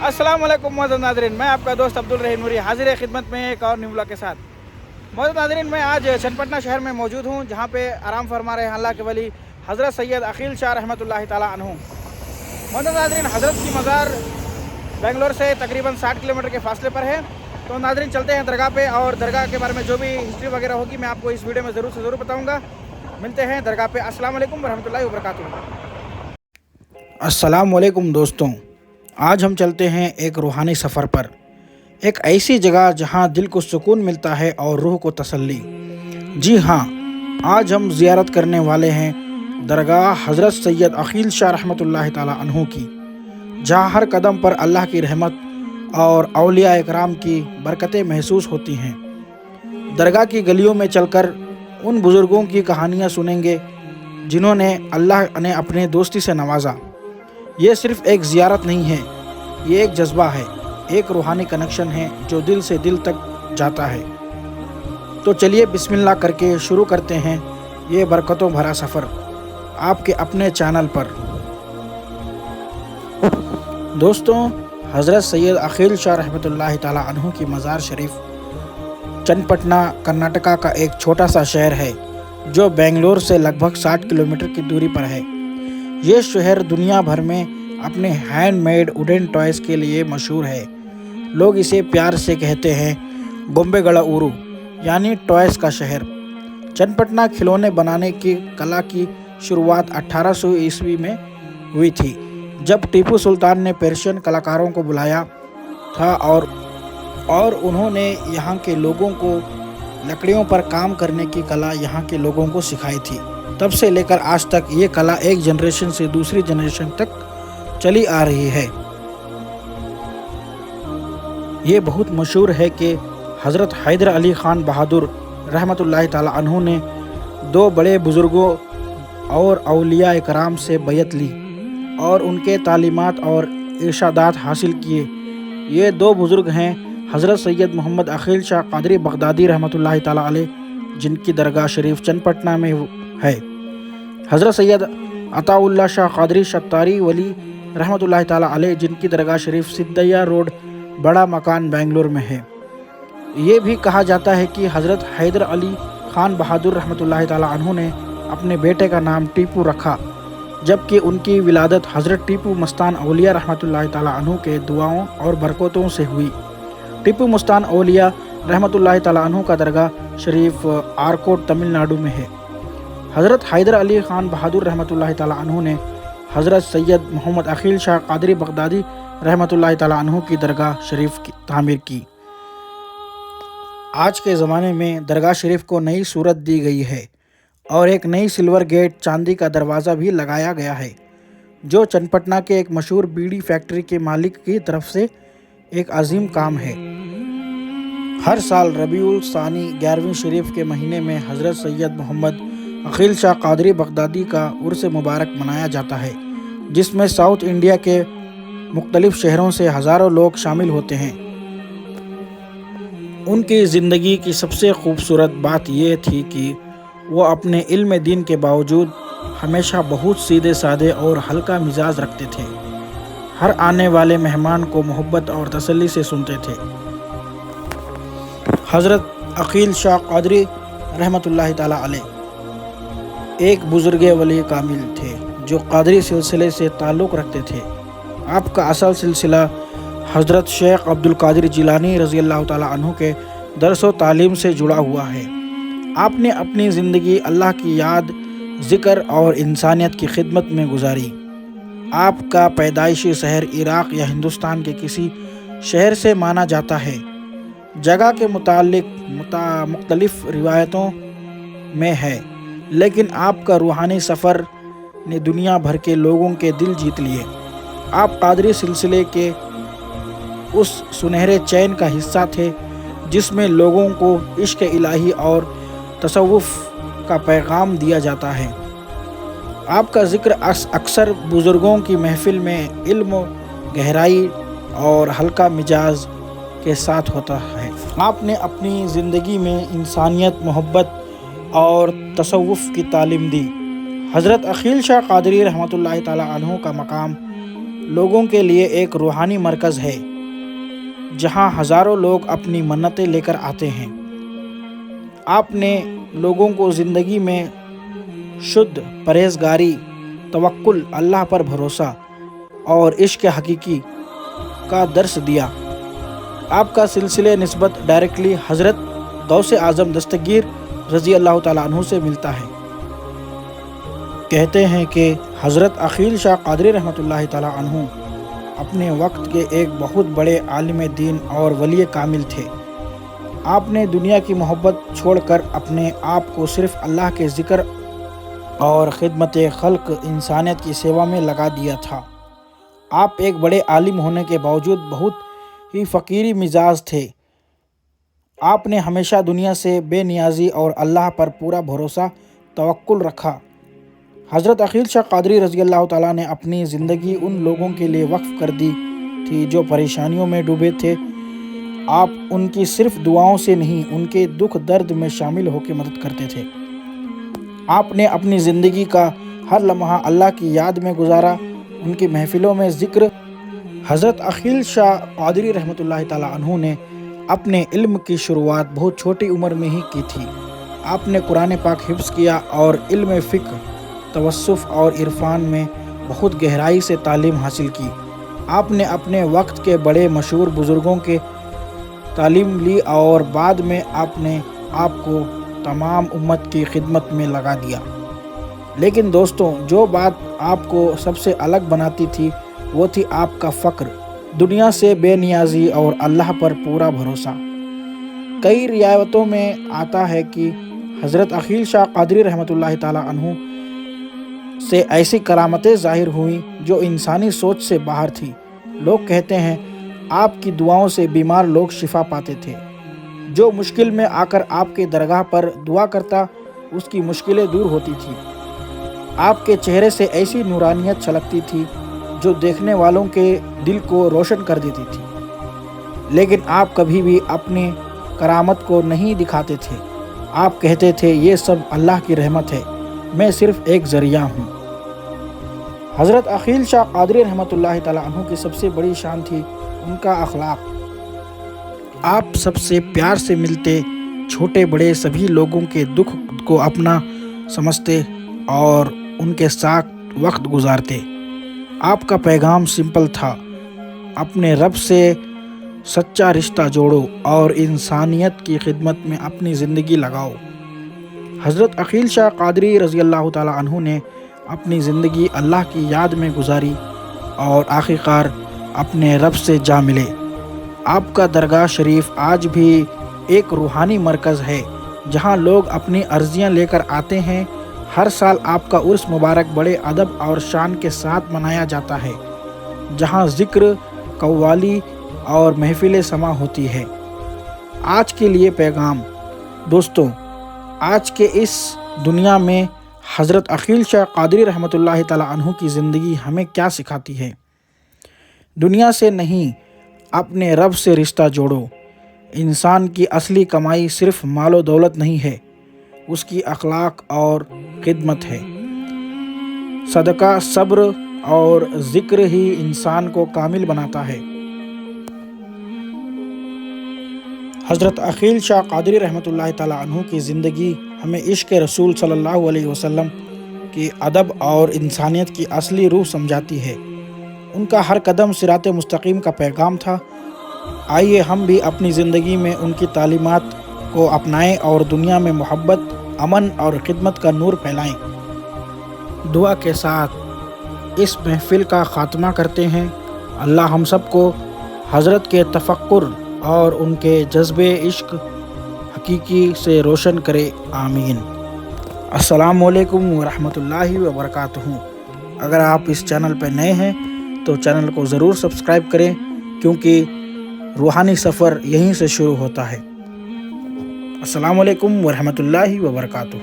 अस्सलाम वालेकुम मोअज़्ज़ज़ नाज़रीन, मैं आपका दोस्त अब्दुल रहीम नूरी हाजिर है खिदमत में एक और न्यू व्लॉग के साथ। मोअज़्ज़ज़ नाज़रीन, मैं आज चन्नपटना शहर में मौजूद हूँ, जहाँ पे आराम फरमा रहे हैं अल्लाह के वली हज़रत सैयद अकील शाह रहमतुल्लाहि ताला अन्हु। मोअज़्ज़ज़ नाज़रीन, हज़रत की मज़ार बेंगलोर से तकरीबन 60 किलोमीटर के फासले पर है। तो नाज़रीन चलते हैं दरगाह पे, और दरगाह के बारे में जो भी हिस्ट्री वगैरह होगी मैं आपको इस वीडियो में ज़रूर से ज़रूर बताऊँगा। मिलते हैं दरगाह पे। अस्सलाम वालेकुम रहमतुल्लाहि व बरकातुहू। अस्सलाम वालेकुम दोस्तों, आज हम चलते हैं एक रूहानी सफ़र पर, एक ऐसी जगह जहां दिल को सुकून मिलता है और रूह को तसल्ली। जी हाँ, आज हम ज़ियारत करने वाले हैं दरगाह हज़रत सैयद अकील शाह रहमतुल्लाहि ताला अन्हु की, जहां हर कदम पर अल्लाह की रहमत और औलिया इकराम की बरकतें महसूस होती हैं। दरगाह की गलियों में चलकर उन बुज़ुर्गों की कहानियाँ सुनेंगे जिन्होंने अल्लाह ने अपने दोस्ती से नवाजा। ये सिर्फ़ एक ज़ियारत नहीं है, ये एक जज्बा है, एक रूहानी कनेक्शन है जो दिल से दिल तक जाता है। तो चलिए बिस्मिल्लाह करके शुरू करते हैं ये बरकतों भरा सफ़र आपके अपने चैनल पर। दोस्तों, हज़रत सैयद अकील शाह रहमतुल्लाहि ताला अन्हु की मज़ार शरीफ चन्नपटना कर्नाटका का एक छोटा सा शहर है जो बेंगलोर से लगभग 60 किलोमीटर की दूरी पर है। ये शहर दुनिया भर में अपने हैंडमेड वुडन टॉयज़ के लिए मशहूर है। लोग इसे प्यार से कहते हैं गोंबेगड़ा ऊरू, यानी टॉयज़ का शहर। चन्नपटना खिलौने बनाने की कला की शुरुआत 1800 ईस्वी में हुई थी, जब टीपू सुल्तान ने पर्शियन कलाकारों को बुलाया था और उन्होंने यहाँ के लोगों को लकड़ियों पर काम करने की कला यहाँ के लोगों को सिखाई थी। तब से लेकर आज तक ये कला एक जनरेशन से दूसरी जनरेशन तक चली आ रही है। ये बहुत मशहूर है कि हज़रत हैदर अली ख़ान बहादुर रहमतुल्लाहि ताला अन्हु ने दो बड़े बुज़ुर्गों और औलिया इकराम से बैयत ली और उनके तालीमात और इरशादात हासिल किए। ये दो बुज़ुर्ग हैं हज़रत सैयद मोहम्मद अकील शाह क़ादरी बगदादी रहमतुल्लाहि ताला अलैह, जिनकी दरगाह शरीफ चन्नपटना में है। हज़रत सैयद अताउल्लाह शाह क़ादरी शत्तारी वली रहमतुल्लाहि ताला अलैह, जिनकी दरगाह शरीफ सिद्दैया रोड बड़ा मकान बेंगलोर में है। ये भी कहा जाता है कि हज़रत हैदर अली ख़ान बहादुर रहमतुल्लाहि ताला अन्हु ने अपने बेटे का नाम टीपू रखा, जबकि उनकी विलादत हज़रत टीपू मस्तान औलिया रहमतुल्लाहि ताला अन्हु के दुआओं और बरकतों से हुई। टीपू मस्तान औलिया रहमतुल्लाहि ताला अन्हु का दरगाह शरीफ आरकोट तमिलनाडु में है। हज़रत हैदर अली ख़ान बहादुर रहमतुल्लाहि ताला अन्हु ने हज़रत सैयद मोहम्मद अकील शाह क़ादरी बगदादी रहमतुल्लाहि ताला अन्हु की दरगाह शरीफ की तामीर की। आज के ज़माने में दरगाह शरीफ को नई सूरत दी गई है और एक नई सिल्वर गेट चांदी का दरवाज़ा भी लगाया गया है, जो चन्नपटना के एक मशहूर बीड़ी फैक्ट्री के मालिक की तरफ से एक अजीम काम है। हर साल रबीउल सानी 11वीं शरीफ के महीने में हज़रत सैयद मोहम्मद अकील शाह क़ादरी बगदादी का उर्स मुबारक मनाया जाता है, जिसमें साउथ इंडिया के मुख्तलिफ़ शहरों से हज़ारों लोग शामिल होते हैं। उनकी ज़िंदगी की सबसे खूबसूरत बात यह थी कि वो अपने इल्म दीन के बावजूद हमेशा बहुत सीधे साधे और हल्का मिजाज रखते थे। हर आने वाले मेहमान को मोहब्बत और तसल्ली से सुनते थे। हज़रत अकील शाह क़ादरी रहमतुल्लाहि ताला अलैह एक बुज़ुर्ग वली कामिल थे जो क़ादरी सिलसिले से ताल्लुक़ रखते थे। आपका असल सिलसिला हज़रत शेख अब्दुल क़ादिर जिलानी रज़ी अल्लाह ताला अन्हु के दर्स व तालीम से जुड़ा हुआ है। आपने अपनी ज़िंदगी अल्लाह की याद, ज़िक्र और इंसानियत की खिदमत में गुजारी। आपका पैदाइशी शहर इराक़ या हिंदुस्तान के किसी शहर से माना जाता है। जगह के मुतालिक मुख्तलिफ़ रिवायतों में है, लेकिन आपका रूहानी सफ़र ने दुनिया भर के लोगों के दिल जीत लिए। आप क़ादरी सिलसिले के उस सुनहरे चैन का हिस्सा थे जिसमें लोगों को इश्क़ इलाही और तसव्वुफ़ का पैगाम दिया जाता है। आपका ज़िक्र अक्सर बुज़ुर्गों की महफ़िल में इल्म, गहराई और हल्का मिजाज के साथ होता है। आपने अपनी ज़िंदगी में इंसानियत, मोहब्बत और तसव्वुफ़ की तालीम दी। हज़रत अकील शाह क़ादरी रहमतुल्लाहि ताला अन्हु का मकाम لوگوں کے لیے ایک روحانی مرکز ہے جہاں ہزاروں لوگ اپنی منتیں لے کر آتے ہیں۔ آپ نے لوگوں کو زندگی میں شدھ پرہیزگاری، توکل، اللہ پر بھروسہ اور عشق حقیقی کا درس دیا۔ آپ کا سلسلہ نسبت ڈائریکٹلی حضرت غوث اعظم دستگیر رضی اللہ تعالیٰ عنہ سے ملتا ہے۔ کہتے ہیں کہ حضرت عقیل شاہ قادری رحمۃ اللہ تعالیٰ عنہ اپنے وقت کے ایک بہت بڑے عالم دین اور ولی کامل تھے۔ آپ نے دنیا کی محبت چھوڑ کر اپنے آپ کو صرف اللہ کے ذکر اور خدمت خلق انسانیت کی سیوا میں لگا دیا تھا۔ آپ ایک بڑے عالم ہونے کے باوجود بہت ہی فقیری مزاج تھے۔ آپ نے ہمیشہ دنیا سے بے نیازی اور اللہ پر پورا بھروسہ توکل رکھا۔ حضرت عقیل شاہ قادری رضی اللہ تعالیٰ نے اپنی زندگی ان لوگوں کے لیے وقف کر دی تھی جو پریشانیوں میں ڈوبے تھے۔ آپ ان کی صرف دعاؤں سے نہیں، ان کے دکھ درد میں شامل ہو کے مدد کرتے تھے۔ آپ نے اپنی زندگی کا ہر لمحہ اللہ کی یاد میں گزارا۔ ان کی محفلوں میں ذکر حضرت عقیل شاہ قادری رحمۃ اللہ تعالیٰ عنہ نے اپنے علم کی شروعات بہت چھوٹی عمر میں ہی کی تھی۔ آپ نے قرآن پاک حفظ کیا اور علم فقہ، تصوف اور عرفان میں بہت گہرائی سے تعلیم حاصل کی۔ آپ نے اپنے وقت کے بڑے مشہور بزرگوں کے تعلیم لی اور بعد میں آپ نے آپ کو تمام امت کی خدمت میں لگا دیا۔ لیکن دوستوں، جو بات آپ کو سب سے الگ بناتی تھی وہ تھی آپ کا فقر، دنیا سے بے نیازی اور اللہ پر پورا بھروسہ۔ کئی روایتوں میں آتا ہے کہ حضرت عقیل شاہ قادری رحمۃ اللہ تعالیٰ عنہ سے ایسی کرامتیں ظاہر ہوئیں جو انسانی سوچ سے باہر تھی۔ لوگ کہتے ہیں آپ کی دعاؤں سے بیمار لوگ شفا پاتے تھے۔ جو مشکل میں آ کر آپ کے درگاہ پر دعا کرتا اس کی مشکلیں دور ہوتی تھی۔ آپ کے چہرے سے ایسی نورانیت چھلکتی تھی جو دیکھنے والوں کے دل کو روشن کر دیتی تھی۔ لیکن آپ کبھی بھی اپنی کرامت کو نہیں دکھاتے تھے۔ آپ کہتے تھے یہ سب اللہ کی رحمت ہے، میں صرف ایک ذریعہ ہوں۔ حضرت عقیل شاہ قادری رحمۃ اللہ تعالیٰ عنہ کی سب سے بڑی شان تھی ان کا اخلاق۔ آپ سب سے پیار سے ملتے، چھوٹے بڑے سبھی لوگوں کے دکھ کو اپنا سمجھتے اور ان کے ساتھ وقت گزارتے۔ آپ کا پیغام سمپل تھا، اپنے رب سے سچا رشتہ جوڑو اور انسانیت کی خدمت میں اپنی زندگی لگاؤ۔ حضرت عقیل شاہ قادری رضی اللہ تعالیٰ عنہ نے اپنی زندگی اللہ کی یاد میں گزاری اور آخرکار اپنے رب سے جا ملے۔ آپ کا درگاہ شریف آج بھی ایک روحانی مرکز ہے جہاں لوگ اپنی عرضیاں لے کر آتے ہیں۔ ہر سال آپ کا عرس مبارک بڑے ادب اور شان کے ساتھ منایا جاتا ہے، جہاں ذکر، قوالی اور محفل سماع ہوتی ہے۔ آج کے لیے پیغام، دوستوں، آج کے اس دنیا میں حضرت عقیل شاہ قادری رحمۃ اللہ تعالیٰ عنہ کی زندگی ہمیں کیا سکھاتی ہے؟ دنیا سے نہیں، اپنے رب سے رشتہ جوڑو۔ انسان کی اصلی کمائی صرف مال و دولت نہیں ہے، اس کی اخلاق اور خدمت ہے۔ صدقہ، صبر اور ذکر ہی انسان کو کامل بناتا ہے۔ حضرت عقیل شاہ قادری رحمۃ اللہ تعالیٰ عنہ کی زندگی ہمیں عشق رسول صلی اللہ علیہ وسلم کے ادب اور انسانیت کی اصلی روح سمجھاتی ہے۔ ان کا ہر قدم صراط مستقیم کا پیغام تھا۔ آئیے ہم بھی اپنی زندگی میں ان کی تعلیمات کو اپنائیں اور دنیا میں محبت، امن اور خدمت کا نور پھیلائیں۔ دعا کے ساتھ اس محفل کا خاتمہ کرتے ہیں۔ اللہ ہم سب کو حضرت کے تفکر اور ان کے جذبے عشق حقیقی سے روشن کرے، آمین۔ السلام علیکم ورحمۃ اللہ وبرکاتہ۔ اگر آپ اس چینل پہ نئے ہیں تو چینل کو ضرور سبسکرائب کریں، کیونکہ روحانی سفر یہیں سے شروع ہوتا ہے۔ السلام علیکم ورحمۃ اللہ وبرکاتہ۔